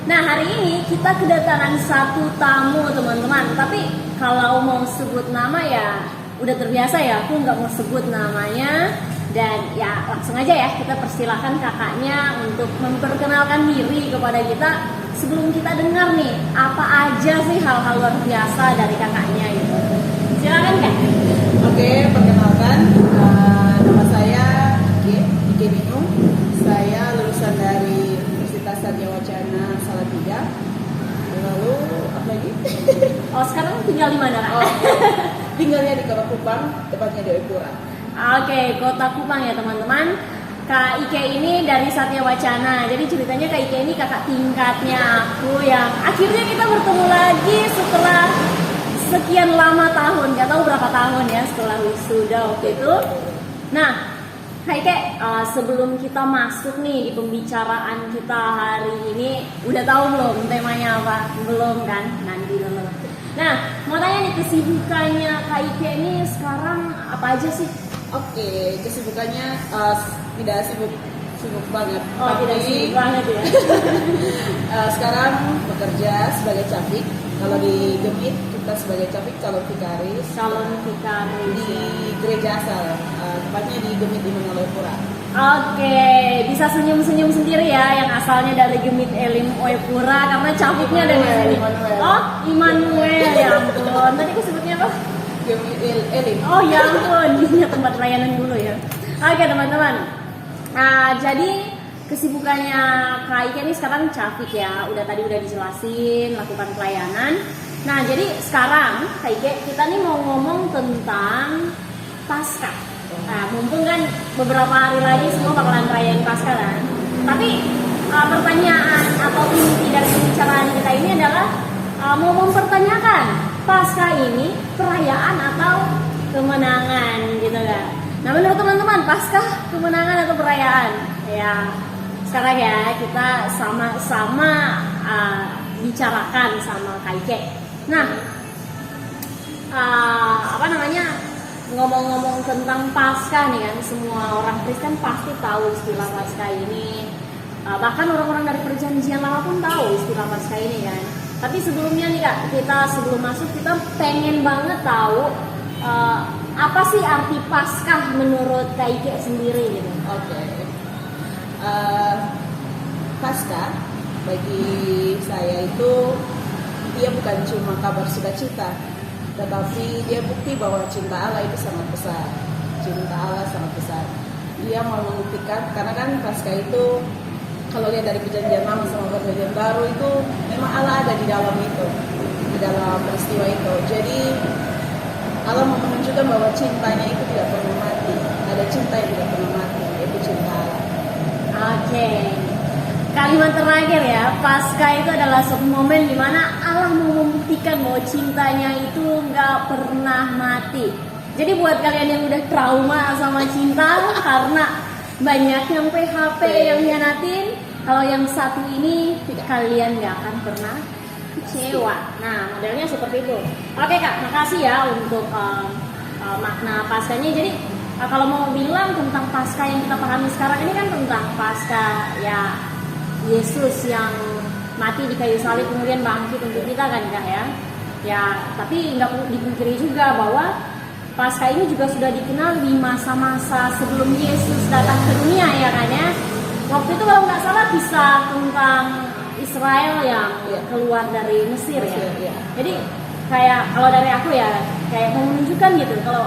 Nah, hari ini kita kedatangan satu tamu teman-teman. Tapi kalau mau sebut nama ya udah terbiasa ya, aku nggak mau sebut namanya. Dan ya langsung aja ya, kita persilahkan kakaknya untuk memperkenalkan diri kepada kita. Sebelum kita dengar nih, apa aja sih hal-hal luar biasa dari kakaknya gitu. Silakan Kak. Oke, perkenalkan, nama saya Ike Binung. Saya lulusan dari Universitas Satya Wacana Salatiga. Lalu apa lagi? Oh, sekarang tinggal di mana Kak? Tinggalnya di Kota Kupang, tepatnya di Oepura. Oke, Kota Kupang ya teman-teman. Kak Ike ini dari Satya Wacana. Jadi ceritanya Kak Ike ini kakak tingkatnya aku yang akhirnya kita bertemu lagi setelah sekian lama tahun. Gak tahu berapa tahun ya setelah wisuda waktu itu. Nah, Kak Ike, sebelum kita masuk nih di pembicaraan kita hari ini, udah tahu belum temanya apa? Belum kan? Nanti dulu. Nah, mau tanya nih kesibukannya Kak Ike ini sekarang apa aja sih? Oke, kesibukannya tidak sibuk banget. Oh, tidak sibuk banget ya. Sekarang bekerja sebagai capik. Kalau di Gemit kita sebagai capik calon vikaris. Calon vikaris Di gereja asal, tepatnya di Gemit di Oepura. Oke, bisa senyum-senyum sendiri ya yang asalnya dari Gemit Elim Oepura karena capiknya ada di sini. Immanuel. Oh, Immanuel ya ampun. Tadi aku sebutnya apa? Gemit Elim. Oh ya ampun, ini tempat pelayanan dulu ya. Oke teman-teman. Jadi kesibukannya Kak Ike ini sekarang capik ya. Udah dijelasin lakukan pelayanan. Nah jadi sekarang Kak Ike kita nih mau ngomong tentang Paskah. Nah mumpung kan beberapa hari lagi semua bakalan rayain Paskah kan. Tapi pertanyaan atau inti dari pembicaraan kita ini adalah mau mempertanyakan Paskah ini perayaan atau kemenangan gitu kan. Nah menurut teman-teman Paskah kemenangan atau perayaan? Ya sekarang ya kita sama-sama bicarakan sama Kak Ike. Nah ngomong-ngomong tentang Paskah nih kan, semua orang Kristen pasti tahu istilah Paskah ini. Bahkan orang-orang dari perjanjian lama pun tahu istilah Paskah ini kan. Tapi sebelumnya nih Kak, sebelum masuk kita pengen banget tahu apa sih arti Paskah menurut Kak Ike sendiri gitu. Oke. Paskah bagi saya itu dia bukan cuma kabar sukacita, tetapi dia bukti bahwa cinta Allah itu sangat besar. Cinta Allah sangat besar. Dia mau membuktikan, karena kan Paskah itu kalau lihat dari perjanjian lama sama perjanjian baru itu memang Allah ada di dalam itu, di dalam peristiwa itu. Jadi Allah mau menunjukkan bahwa cintanya itu tidak pernah mati. Ada cinta yang tidak pernah mati, yaitu cinta Allah. Oke. Kalimat terakhir ya, Paskah itu adalah suatu momen di mana Allah mau membuktikan bahwa cintanya itu nggak pernah mati. Jadi buat kalian yang udah trauma sama cinta karena banyak yang PHP yang hianatin, kalau yang satu ini kalian nggak akan pernah kecewa. Nah modelnya seperti itu. Oke Kak, makasih ya untuk makna Paskahnya. Jadi kalau mau bilang tentang Paskah yang kita pahami sekarang ini kan tentang Paskah ya Yesus yang mati di kayu salib kemudian bangkit untuk kita kan Kak ya. Ya tapi nggak perlu dipungkiri juga bahwa Paskah ini juga sudah dikenal di masa-masa sebelum Yesus datang ke dunia ya kan ya. Waktu itu kalau nggak salah kisah tentang Israel yang keluar dari Mesir ya. Jadi kayak kalau dari aku ya kayak mau menunjukkan gitu kalau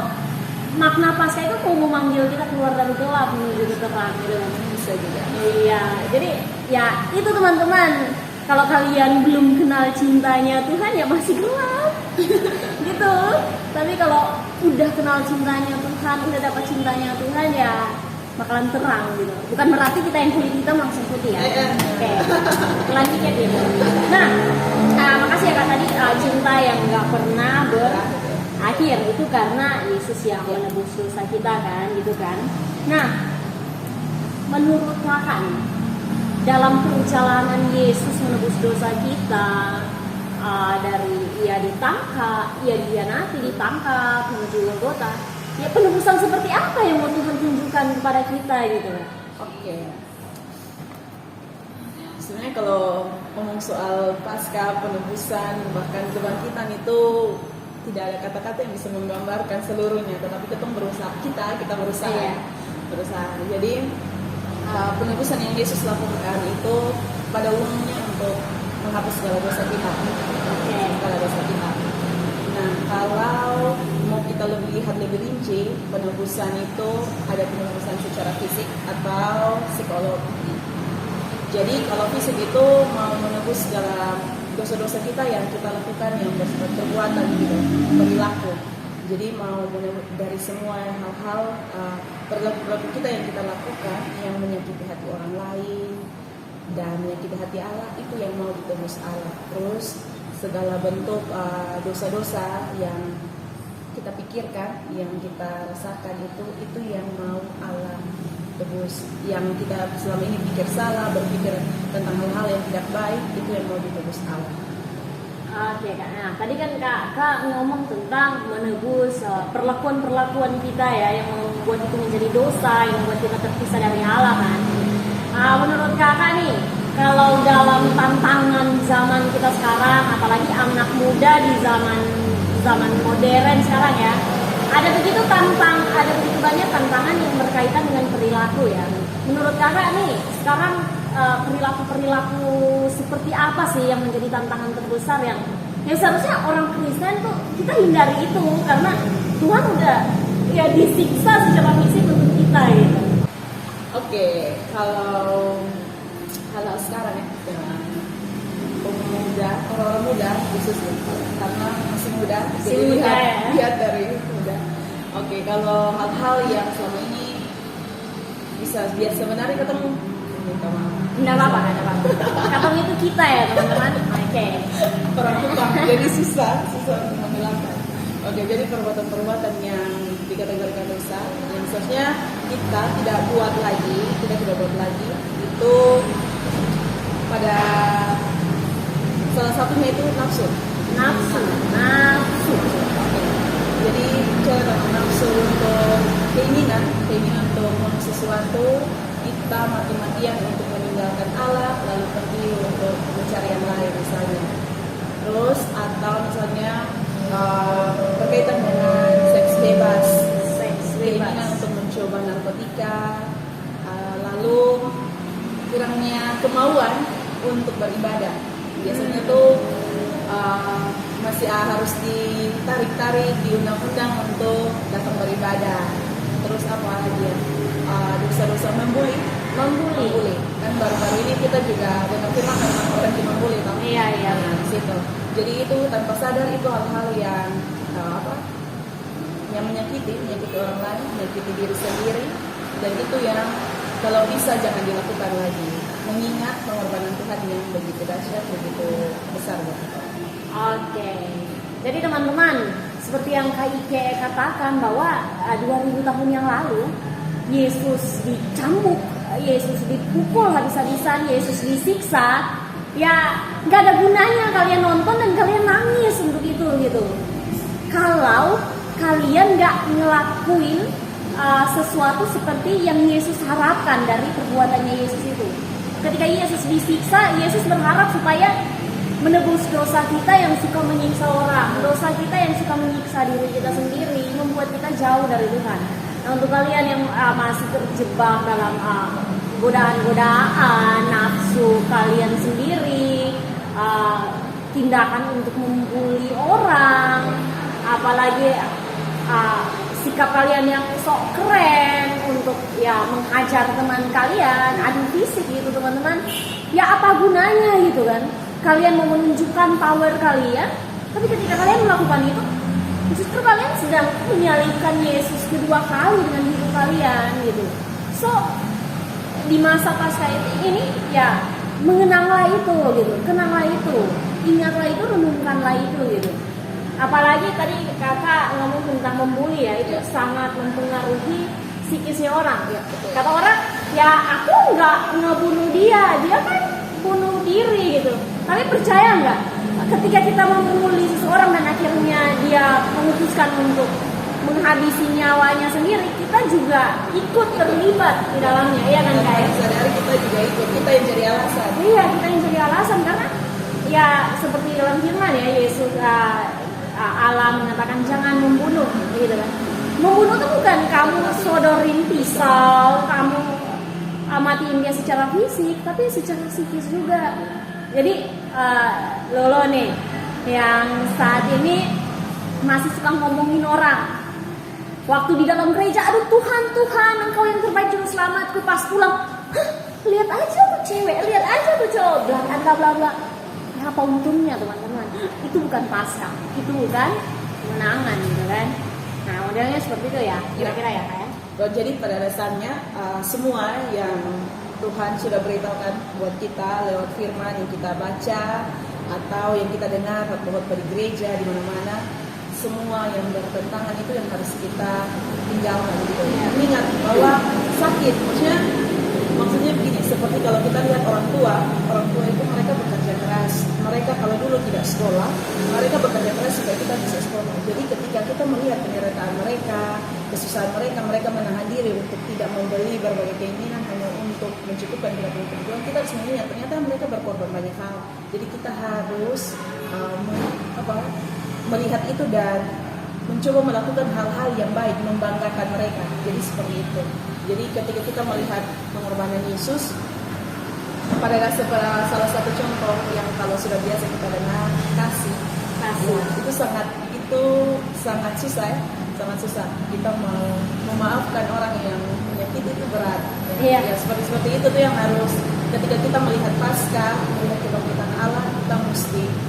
makna Paskah itu mau memanggil kita keluar dari gelap menuju ke terang gitu kan. Bisa juga. Iya. Jadi ya itu teman-teman. Kalau kalian belum kenal cintanya Tuhan ya masih gelap gitu. Tapi kalau udah kenal cintanya Tuhan, udah dapat cintanya Tuhan ya bakalan terang gitu. Bukan berarti kita yang kulit hitam langsung putih ya. Oke. Lanjutnya gitu. Nah, makasih ya Kak tadi cinta yang nggak pernah berakhir itu karena Yesus yang menebus dosa kita kan gitu kan. Nah, menurut Kakak nih, dalam perjalanan Yesus menebus dosa kita dari ia ditangkap, ia dihianati, ditangkap menuju Golgota, ya penebusan seperti apa yang mau Tuhan tunjukkan kepada kita gitu? Oke. Sebenarnya kalau ngomong soal pasca penebusan bahkan kebangkitan itu tidak ada kata-kata yang bisa menggambarkan seluruhnya, tetapi kita berusaha Iya. berusaha. Jadi penebusan yang Yesus lakukan itu pada umumnya untuk menghapus segala dosa kita, segala dosa kita. Nah, kalau mau kita lihat lebih rinci, penebusan itu ada penebusan secara fisik atau psikologi. Jadi kalau fisik itu mau menebus segala dosa-dosa kita yang kita lakukan, yang bersifat perbuatan gitu, perilaku. Jadi mau menebus dari semua hal-hal perilaku kita yang kita lakukan yang menyakiti hati orang lain dan menyakiti hati Allah, itu yang mau ditebus Allah. Terus segala bentuk dosa-dosa yang kita pikirkan, yang kita rasakan itu yang mau Allah tebus. Yang kita selama ini pikir salah, berpikir tentang hal-hal yang tidak baik, itu yang mau ditebus Allah. Oke Kak, nah tadi kan Kak ngomong tentang menebus perlakuan-perlakuan kita ya, yang membuat itu menjadi dosa, yang membuat kita terpisah dari Allah kan. Menurut Kakak nih, kalau dalam tantangan zaman kita sekarang, apalagi anak muda di zaman modern sekarang ya, ada begitu banyak tantangan yang berkaitan dengan perilaku ya. Menurut Kakak nih, sekarang perilaku seperti apa sih yang menjadi tantangan terbesar yang seharusnya orang Kristen tuh kita hindari itu, karena Tuhan udah ya disiksa secara fisik untuk kita gitu. Oke, kalau sekarang ya, orang muda khususnya, karena masih muda, jadi lihat dari muda. Oke, kalau hal-hal yang selama ini biar sebenarnya ketemu, minta maaf. Nggak apa-apa. Katong itu kita ya teman-teman. Oke. Orang tukang, jadi susah untuk menghilangkan. Oke, jadi perbuatan-perbuatan yang dikategorikan dosa, yang seharusnya kita tidak buat lagi, itu pada salah satunya itu nafsu. Jadi cara nafsu untuk keinginan untuk mau sesuatu, kita mati-matian untuk meninggalkan Allah, lalu pergi untuk mencari yang lain misalnya. Terus atau misalnya berkaitan dengan seks bebas, keinginan untuk mencoba narkotika, lalu kurangnya kemauan untuk beribadah. Biasanya tuh masih harus ditarik-tarik, diundang-undang untuk datang beribadah. Terus apa lagi ya? Dosa-dosa membuli. Kan baru-baru ini kita juga dengar firman tentang orang yang membuli, tahu? Iya. Nah, di situ. Jadi itu tanpa sadar itu hal-hal yang yang menyakiti orang lain, menyakiti diri sendiri, dan itu yang kalau bisa jangan dilakukan lagi. Mengingat pengorbanan Tuhan yang begitu dahsyat, begitu besar buat kita. Oke. Jadi teman-teman, seperti yang Kak Ike katakan bahwa 2000 tahun yang lalu Yesus dicambuk, Yesus dipukul habis-habisan, Yesus disiksa. Ya nggak ada gunanya kalian nonton dan kalian nangis untuk itu gitu. Kalau kalian nggak ngelakuin sesuatu seperti yang Yesus harapkan dari perbuatannya Yesus itu. Ketika Yesus disiksa, Yesus berharap supaya menebus dosa kita yang suka menyiksa orang, dosa kita yang suka menyiksa diri kita sendiri, membuat kita jauh dari Tuhan. Nah, untuk kalian yang masih terjebak dalam godaan-godaan nafsu kalian sendiri, tindakan untuk membuli orang, apalagi sikap kalian yang sok keren untuk menghajar teman kalian, adu fisik gitu teman-teman, ya apa gunanya gitu kan? Kalian mau menunjukkan power kalian, tapi ketika kalian melakukan itu, justru kalian sedang menyalibkan Yesus kedua kali dengan hidup kalian gitu. So di masa pasca ini ya mengenanglah itu gitu, kenanglah itu, ingatlah itu, renungkanlah itu gitu. Apalagi tadi kakak ngomong tentang membuli ya, itu sangat mempengaruhi psikisnya orang. Ya, kata orang, ya aku nggak ngebunuh dia kan bunuh diri gitu. Tapi percaya nggak, ketika kita membuli seseorang dan akhirnya dia memutuskan untuk menghabisi nyawanya sendiri, kita juga ikut terlibat di dalamnya, ya kan guys? Sadari kita juga ikut, kita yang jadi alasan. Iya, kita yang jadi alasan karena ya seperti dalam firman ya, Yesus Allah mengatakan jangan membunuh, gitu kan? Membunuh itu bukan kamu sodorin pisau, kamu matiin dia secara fisik, tapi secara psikis juga. Jadi Lolo nih yang saat ini masih suka ngomongin orang. Waktu di dalam gereja, aduh Tuhan, Engkau yang terbaik juru selamatku, pas pulang, hah, lihat aja tuh cewek, lihat aja tuh cowok, bla bla bla. Ya apa untungnya teman-teman? Itu bukan Paskah, itu bukan kemenangan, gitu kan? Nah modelnya seperti itu ya, kira-kira ya kayak. Jadi pada dasarnya semua yang Tuhan sudah beritahukan buat kita lewat firman yang kita baca atau yang kita dengar buat di gereja di mana-mana, semua yang bertentangan itu yang harus kita tinggalkan gitu. Ingat bahwa sakit, maksudnya begini, seperti kalau kita lihat orang tua itu mereka bekerja keras. Mereka kalau dulu tidak sekolah, mereka bekerja keras supaya kita bisa sekolah. Jadi ketika kita melihat penderitaan mereka, kesusahan mereka menahan diri untuk tidak membeli berbagai keinginan hanya untuk mencukupkan kebutuhan, kita harus melihat ternyata mereka berkorban banyak hal. Jadi kita harus melihat itu dan mencoba melakukan hal-hal yang baik, membanggakan mereka. Jadi seperti itu. Jadi ketika kita melihat pengorbanan Yesus, pada salah satu contoh yang kalau sudah biasa kita dengar, kasih. Itu sangat susah ya, sangat susah. Kita mau memaafkan orang yang menyakiti itu berat. Ya seperti itu tuh yang harus ketika kita melihat Paskah, melihat kebangkitan Allah, kita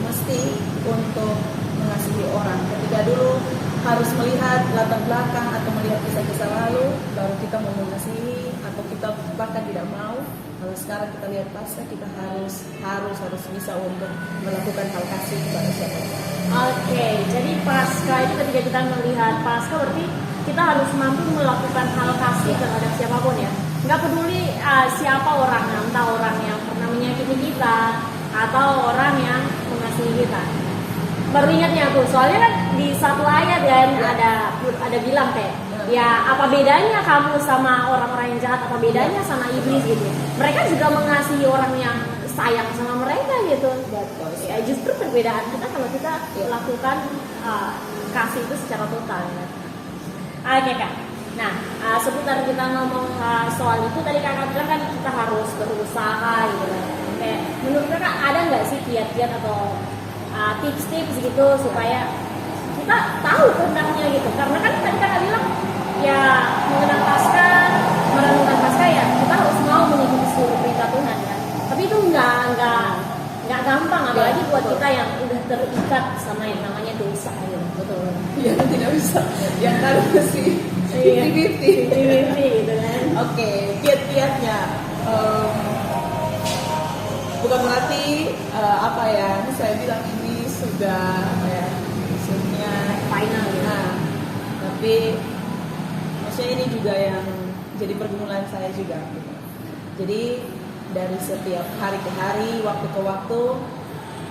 mesti untuk mengasihi orang. Ketika dulu harus melihat latar belakang atau melihat kisah-kisah lalu, baru kita mau mengasihi, atau kita bahkan tidak mau. Kalau sekarang kita lihat Paskah, kita harus bisa untuk melakukan hal kasih kepada siapapun. Oke, jadi Paskah itu ketika kita melihat Paskah berarti kita harus mampu melakukan hal kasih terhadap siapapun ya. Nggak peduli siapa orangnya, entah orang yang pernah menyakiti kita atau orang yang mengasihi kita. Baru ingatnya tuh, soalnya kan di satu ayat kan ada bilang kayak ya apa bedanya kamu sama orang-orang yang jahat, apa bedanya sama iblis gitu. Mereka juga mengasihi orang yang sayang sama mereka gitu. Ya justru perbedaan kita kalau kita lakukan kasih itu secara total ya. Oke kak. Nah seputar kita ngomong soal itu tadi kakak bilang kan kita harus berusaha gitu kan. Kayak menurut kakak ada nggak sih kiat-kiat atau tips-tips gitu supaya kita tahu tentangnya gitu, karena kan tadi kakak bilang ya mengenang Paskah, merenungkan Paskah ya kita harus mau mengikuti seluruh perintah Tuhan kan, tapi itu nggak gampang, apalagi buat kita yang udah terikat sama yang namanya dosa gitu. Betul ya, tidak bisa yang harus sih 50-50 gitu kan. Oke, kiat-kiatnya bukan berarti saya bilang ini sudah maksudnya final ya. Nah, tapi maksudnya ini juga yang jadi pergumulan saya juga gitu. Jadi dari setiap hari ke hari, waktu ke waktu,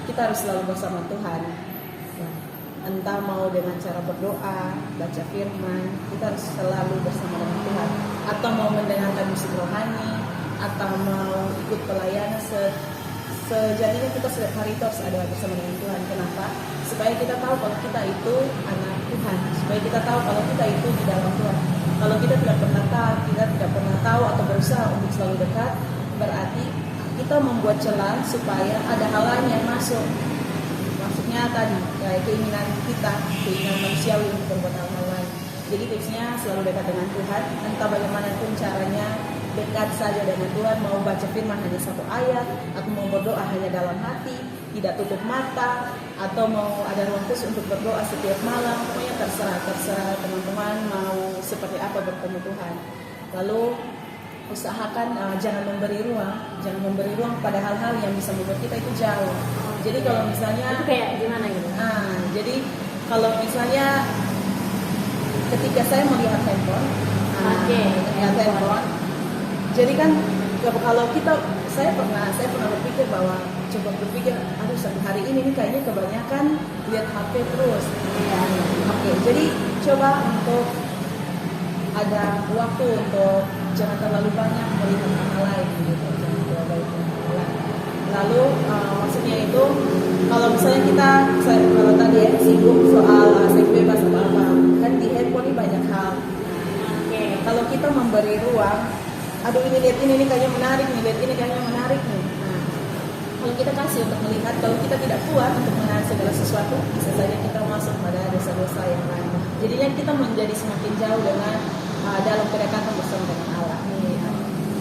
kita harus selalu bersama Tuhan. Entah mau dengan cara berdoa, baca firman, kita harus selalu bersama dengan Tuhan. Atau mau mendengarkan musik rohani, atau mau ikut pelayanan sejadinya kita setiap hari itu harus ada bersama dengan Tuhan. Kenapa? Supaya kita tahu kalau kita itu anak Tuhan. Supaya kita tahu kalau kita itu di dalam Tuhan. Kalau kita tidak pernah tahu atau berusaha untuk selalu dekat, berarti kita membuat celah supaya ada hal lain yang masuk. Maksudnya tadi kayak keinginan manusiawi untuk berbuat hal lain. Jadi tipsnya selalu dekat dengan Tuhan. Entah bagaimanapun caranya, dekat saja dengan Tuhan. Mau baca firman hanya satu ayat, atau mau berdoa hanya dalam hati, tidak tutup mata, atau mau ada ruang khusus untuk berdoa setiap malam. Pokoknya terserah teman-teman mau seperti apa bertemu Tuhan. Lalu usahakan jangan memberi ruang pada hal-hal yang bisa membuat kita itu jauh. Jadi kalau misalnya itu kayak gimana gitu? Jadi kalau misalnya ketika saya melihat handphone, handphone. Jadi kan kalau saya pernah berpikir bahwa coba berpikir, aduh hari ini nih kayaknya kebanyakan lihat HP terus. Oke, jadi coba untuk ada waktu untuk jangan terlalu banyak melihat hal lain gitu, jangan terlalu banyak melihat hal lain. Lalu maksudnya itu kalau misalnya kita kalau tadi ya sibuk soal seks bebas atau apa, kan di handphone ini banyak hal. Kalau kita memberi ruang, aduh ini lihat ini kayaknya menarik nih, lihat ini kayaknya menarik nih. Nah, kalau kita kasih untuk melihat, kalau kita tidak kuat untuk menahan segala sesuatu, bisa saja kita masuk pada dosa-dosa yang lain. Jadinya kita menjadi semakin jauh dengan dalam kedekatan bersama dengan Allah.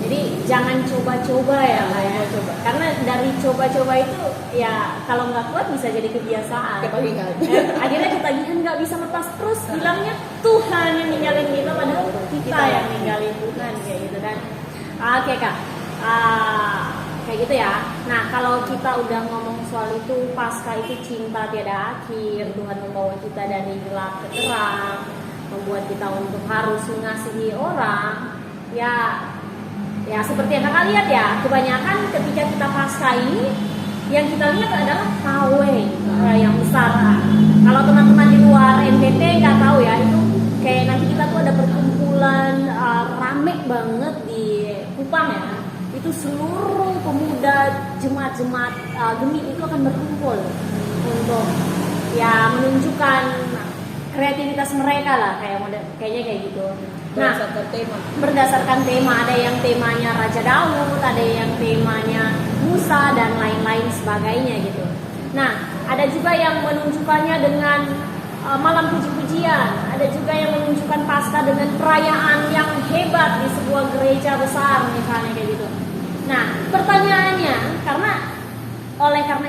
Jadi jangan coba-coba ya, coba. Karena dari coba-coba itu ya kalau nggak kuat bisa jadi kebiasaan. Ketagihan. Akhirnya ketagihan nggak bisa lepas terus. Bilangnya Tuhan yang ninggalin kita, padahal kita yang ninggalin Tuhan kayak gitu kan. Oke Kak, kayak gitu ya. Nah kalau kita udah ngomong soal itu, Paskah itu cinta tiada akhir. Tuhan membawa kita dari gelap ke terang, membuat kita untuk harus mengasihi orang. Ya seperti yang kakak lihat ya, kebanyakan ketika kita Paskah ini yang kita lihat adalah pawai yang besar. Kalau teman-teman di luar NTT nggak tahu ya, itu kayak nanti kita tuh ada perkumpulan rame banget di Kupang ya. Itu seluruh pemuda jemaat-jemaat Gemi itu akan berkumpul untuk ya menunjukkan kreativitas mereka lah, kayaknya kayak gitu. Nah, berdasarkan tema, ada yang temanya Raja Daud, ada yang temanya Musa dan lain-lain sebagainya gitu. Nah, ada juga yang menunjukkannya dengan malam puji-pujian, ada juga yang menunjukkan Paskah dengan perayaan yang hebat di sebuah gereja besar misalnya kayak gitu. Nah, pertanyaannya karena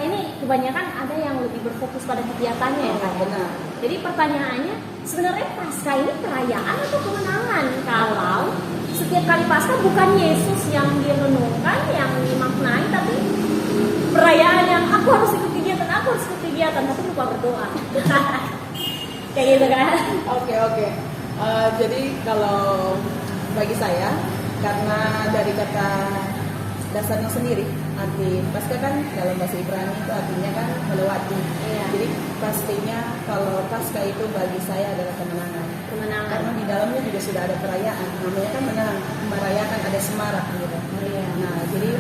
ini kebanyakan ada yang lebih berfokus pada kegiatannya ya Kak. Benar. Jadi pertanyaannya, sebenarnya Paskah ini perayaan atau kemenangan? Kalau setiap kali Paskah bukan Yesus yang direnungkan, yang dimaknai, tapi perayaan yang aku harus ikut kegiatan, tapi lupa berdoa. Kayak gitu kan? Oke. Jadi kalau bagi saya, karena dari kata dasarnya sendiri, arti Paskah kan dalam bahasa Ibrani itu artinya kan melewati. Jadi pastinya kalau Paskah itu bagi saya adalah kemenangan. Karena di dalamnya juga sudah ada perayaan, namanya kan menang, merayakan, ada semarak gitu. Nah, jadi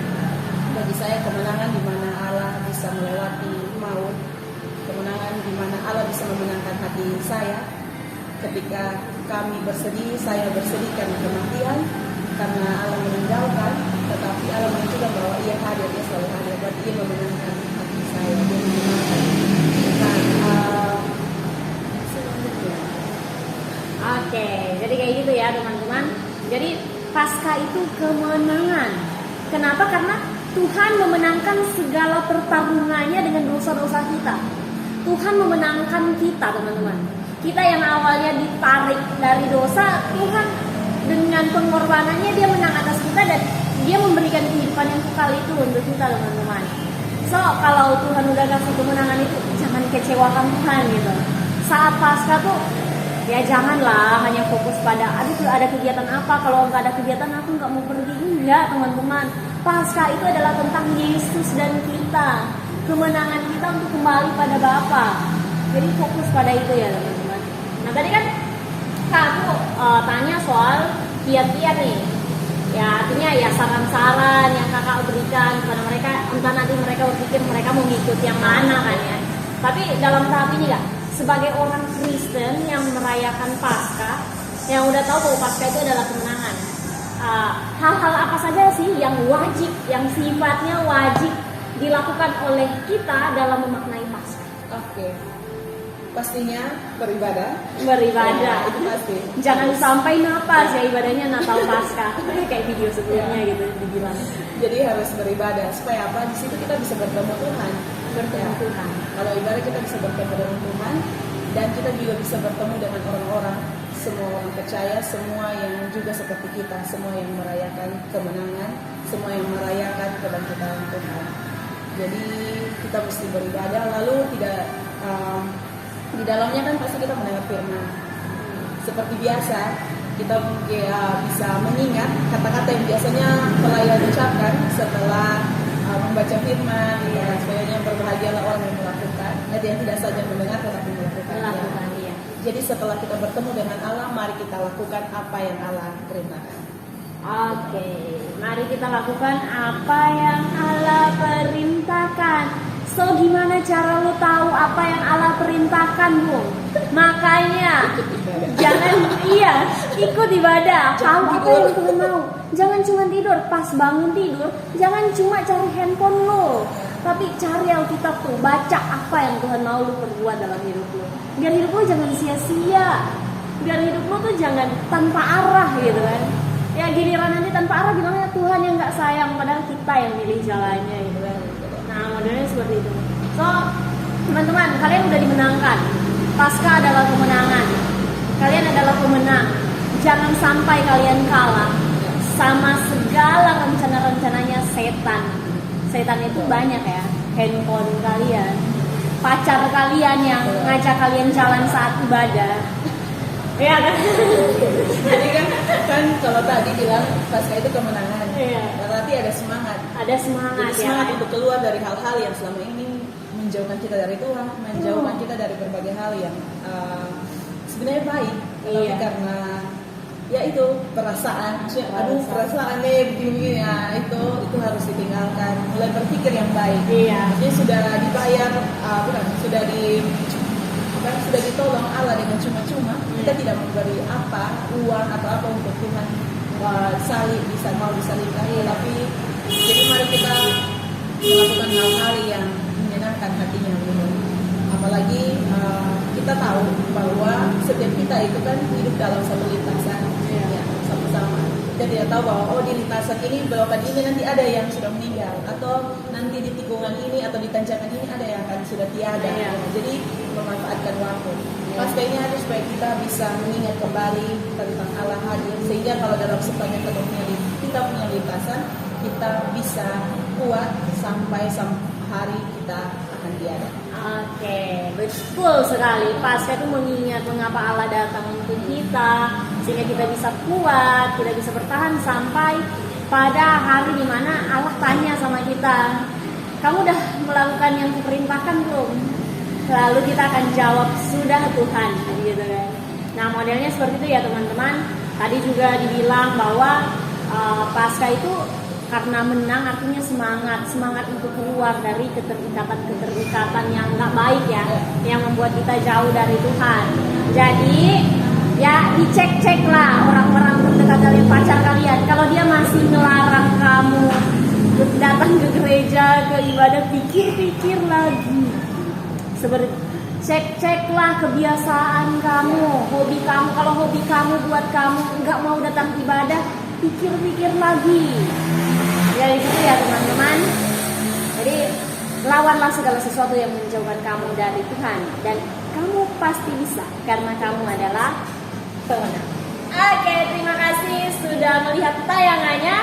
bagi saya kemenangan di mana Allah bisa melewati maut, kemenangan di mana Allah bisa memenangkan hati saya. Ketika kami bersedih, saya bersedih karena kematian, karena Allah meninggalkan, tetapi Allah menunjukkan bahwa Ia hadir, Ia selalu hadir, berarti Ia memenangkan hati saya, Dia memenangkan. Selanjutnya. Oke, jadi kayak gitu ya teman-teman. Jadi Paskah itu kemenangan. Kenapa? Karena Tuhan memenangkan segala pertarungannya dengan dosa-dosa kita. Tuhan memenangkan kita teman-teman. Kita yang awalnya ditarik dari dosa, Tuhan dengan pengorbanannya Dia menang atas kita dan Dia memberikan kehidupan yang kekal itu untuk kita teman-teman. So kalau Tuhan udah kasih kemenangan itu, jangan kecewakan Tuhan gitu. Saat Paskah tuh ya janganlah hanya fokus pada aduh ada kegiatan apa, kalau nggak ada kegiatan aku nggak mau pergi. Enggak teman-teman, Paskah itu adalah tentang Yesus dan kita, kemenangan kita untuk kembali pada Bapa. Jadi fokus pada itu ya teman-teman. Nah tadi kan Kak aku tanya soal kiat-kiat nih. Ya artinya ya saran-saran yang kakak berikan kepada mereka, entah nanti mereka berpikir mereka mau ngikut yang mana kan ya. Tapi dalam tahap ini Kak, sebagai orang Kristen yang merayakan Paskah, yang udah tahu bahwa Paskah itu adalah kemenangan, hal-hal apa saja sih yang wajib, yang sifatnya wajib dilakukan oleh kita dalam memaknai Paskah? Oke. Pastinya beribadah. Ya, itu pasti. Jangan sampai napas ya ibadahnya Natal Paskah. Kayak video sebelumnya gitu dibilang. Jadi harus beribadah supaya apa? Di situ kita bisa bertemu Tuhan. Tuhan. Kalau ibadah kita bisa bertemu dengan Tuhan, dan kita juga bisa bertemu dengan orang-orang, semua orang percaya, semua yang juga seperti kita, semua yang merayakan kemenangan, semua yang merayakan kebangkitan Tuhan. Jadi kita mesti beribadah, lalu tidak di dalamnya kan pasti kita mendengar firman. Seperti biasa, kita bisa mengingat kata-kata yang biasanya pelayan ucapkan setelah membaca firman, supaya berbahagialah orang yang melakukan, yang tidak saja mendengar tetapi melakukan. Melakukan, iya. Jadi setelah kita bertemu dengan Allah, mari kita lakukan apa yang Allah perintahkan. Oke, mari kita lakukan apa yang Allah perintahkan. So, gimana cara lu tahu apa yang Allah perintahkan, Bu? Makanya jangan ikut ibadah. Tahu apa yang Tuhan mau. Jangan cuma tidur, pas bangun tidur, jangan cuma cari handphone lo, tapi cari Alkitab tuh, baca apa yang Tuhan mau lu perbuat dalam hidup lu. Biar hidup lu jangan sia-sia. Biar hidup lu tuh jangan tanpa arah gitu kan. Ya giliran nanti tanpa arah gimana Tuhan yang nggak sayang, padahal kita yang milih jalannya gitu kan. Nah modelnya seperti itu. So teman-teman, kalian udah dimenangkan. Paskah adalah kemenangan. Kalian adalah pemenang. Jangan sampai kalian kalah sama segala rencana-rencananya setan. Setan itu banyak ya. Handphone kalian, pacar kalian yang ngajak kalian jalan saat ibadah. Iya kan? Jadi kan kalau tadi bilang Paskah itu kemenangan. Iya. Berarti ada semangat. Ada semangat. Jadi semangat untuk keluar dari hal-hal yang selama ini menjauhkan kita dari Tuhan, menjauhkan kita dari berbagai hal yang sebenarnya baik, tapi karena ya itu perasaan begini ya, itu harus ditinggalkan, mulai berpikir yang baik. Jadi sudah dibayar, sudah ditolong Allah dengan cuma-cuma, kita tidak memberi uang atau apa untuk Tuhan mau disalibkan, tapi jadi mari kita melakukan hal-hal yang menyenangkan hatinya Tuhan. Apalagi kita tahu bahwa setiap kita itu kan hidup dalam satu lintasan, ya, sama-sama. Kita tidak tahu bahwa di lintasan ini, belokan ini nanti ada yang sudah meninggal, atau nanti di tikungan ini atau di tanjakan ini ada yang akan sudah tiada. Ya. Jadi memanfaatkan waktu. Paskah ini harus supaya kita bisa mengingat kembali tentang Allah hadir, sehingga kalau dalam sepanjang kita punya lintasan, kita bisa kuat sampai hari kita akan tiada. Oke, betul sekali. Paskah itu mengingat mengapa Allah datang untuk kita, sehingga kita bisa kuat, kita bisa bertahan sampai pada hari dimana Allah tanya sama kita, kamu udah melakukan yang kuperintahkan belum? Lalu kita akan jawab, sudah Tuhan, gitu kan. Nah modelnya seperti itu ya teman-teman. Tadi juga dibilang bahwa Paskah itu karena menang artinya semangat untuk keluar dari keterikatan yang nggak baik ya, yang membuat kita jauh dari Tuhan. Jadi ya dicek lah orang-orang terdekat kalian, pacar kalian, kalau dia masih melarang kamu datang ke gereja, ke ibadah, pikir lagi. Seperti ceklah kebiasaan kamu, hobi kamu. Kalau hobi kamu buat kamu nggak mau datang ibadah, pikir lagi. Ya gitu ya teman-teman. Jadi lawanlah segala sesuatu yang menjauhkan kamu dari Tuhan, dan kamu pasti bisa karena kamu adalah pemenang. Oke, terima kasih sudah melihat tayangannya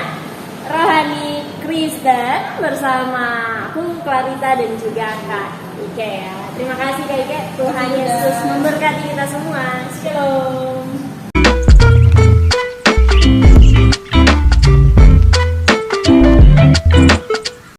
Rohani Kristen bersama aku Clarita dan juga Kak Ike ya. Terima kasih Kak Ike. Tuhan Yesus memberkati kita semua. Shalom.